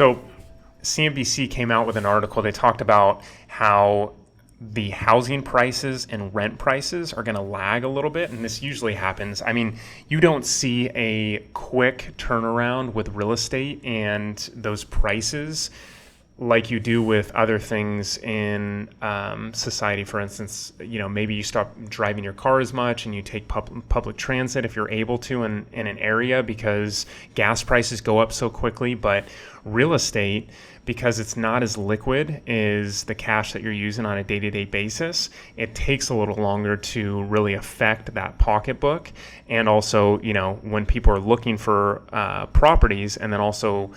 So CNBC came out with an article. They talked about how the housing prices and rent prices are going to lag a little bit. And this usually happens. I mean, you don't see a quick turnaround with real estate and those prices like you do with other things in society. For instance, maybe you stop driving your car as much and you take public transit if you're able to in an area because gas prices go up so quickly. But real estate, because it's not as liquid as the cash that you're using on a day-to-day basis, it takes a little longer to really affect that pocketbook. And also, when people are looking for properties, and then also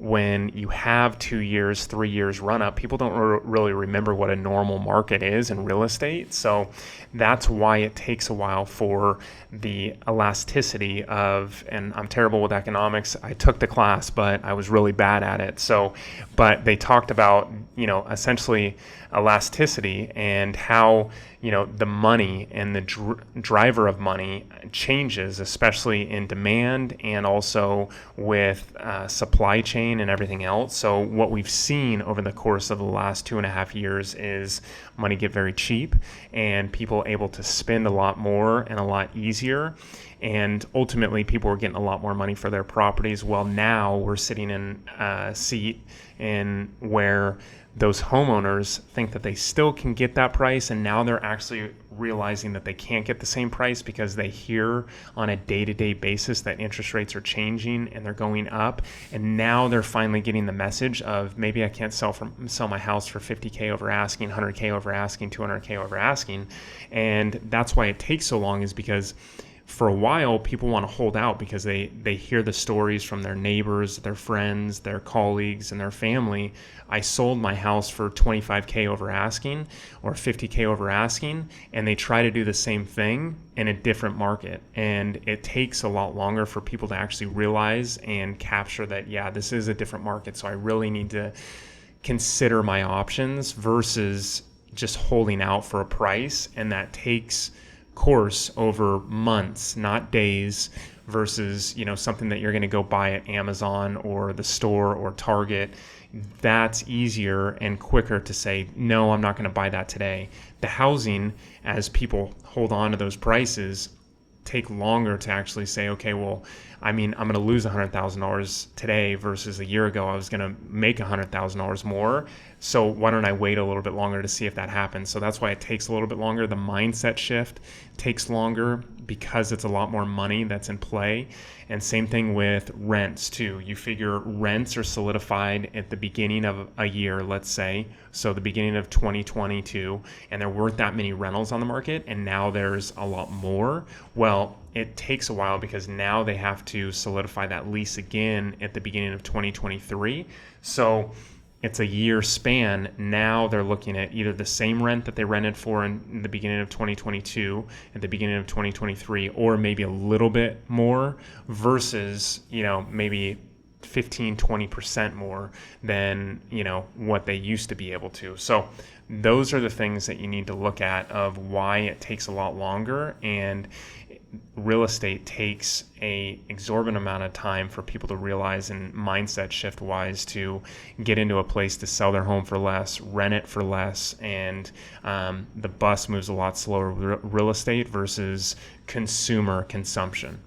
when you have 2 years, 3 years run up, people don't really remember what a normal market is in real estate. So that's why it takes a while for the elasticity of, and I'm terrible with economics. I took the class, but I was really bad at it. But they talked about, essentially elasticity and how, the money and the driver of money changes, especially in demand and also with supply chain and everything else. So what we've seen over the course of the last 2.5 years is money get very cheap and people able to spend a lot more and a lot easier. And ultimately, people were getting a lot more money for their properties. Well, now we're sitting in a seat in where those homeowners think that they still can get that price, and now they're actually realizing that they can't get the same price because they hear on a day-to-day basis that interest rates are changing and they're going up, and now they're finally getting the message of maybe I can't sell my house for $50K over asking, $100K over asking, $200K over asking. And that's why it takes so long, is because for a while, people want to hold out because they hear the stories from their neighbors, their friends, their colleagues, and their family. I sold my house for $25K over asking or $50K over asking, and they try to do the same thing in a different market. And it takes a lot longer for people to actually realize and capture that, yeah, this is a different market, so I really need to consider my options versus just holding out for a price. And that takes course over months, not days, versus something that you're going to go buy at Amazon or the store or Target. That's easier and quicker to say, no, I'm not going to buy that today. The housing, as people hold on to those prices, take longer to actually say, okay, well, I'm going to lose $100,000 today versus a year ago I was going to make $100,000 more. So why don't I wait a little bit longer to see if that happens? So that's why it takes a little bit longer. The mindset shift takes longer because it's a lot more money that's in play. And same thing with rents too. You figure rents are solidified at the beginning of a year, let's say, so the beginning of 2022, and there weren't that many rentals on the market, and now there's a lot more. Well, it takes a while because now they have to solidify that lease again at the beginning of 2023. So it's a year span. Now they're looking at either the same rent that they rented for in the beginning of 2022, at the beginning of 2023, or maybe a little bit more versus, maybe 15-20% more than what they used to be able to. So those are the things that you need to look at of why it takes a lot longer. And real estate takes a exorbitant amount of time for people to realize, and mindset shift wise, to get into a place to sell their home for less, rent it for less, and the bus moves a lot slower with real estate versus consumer consumption.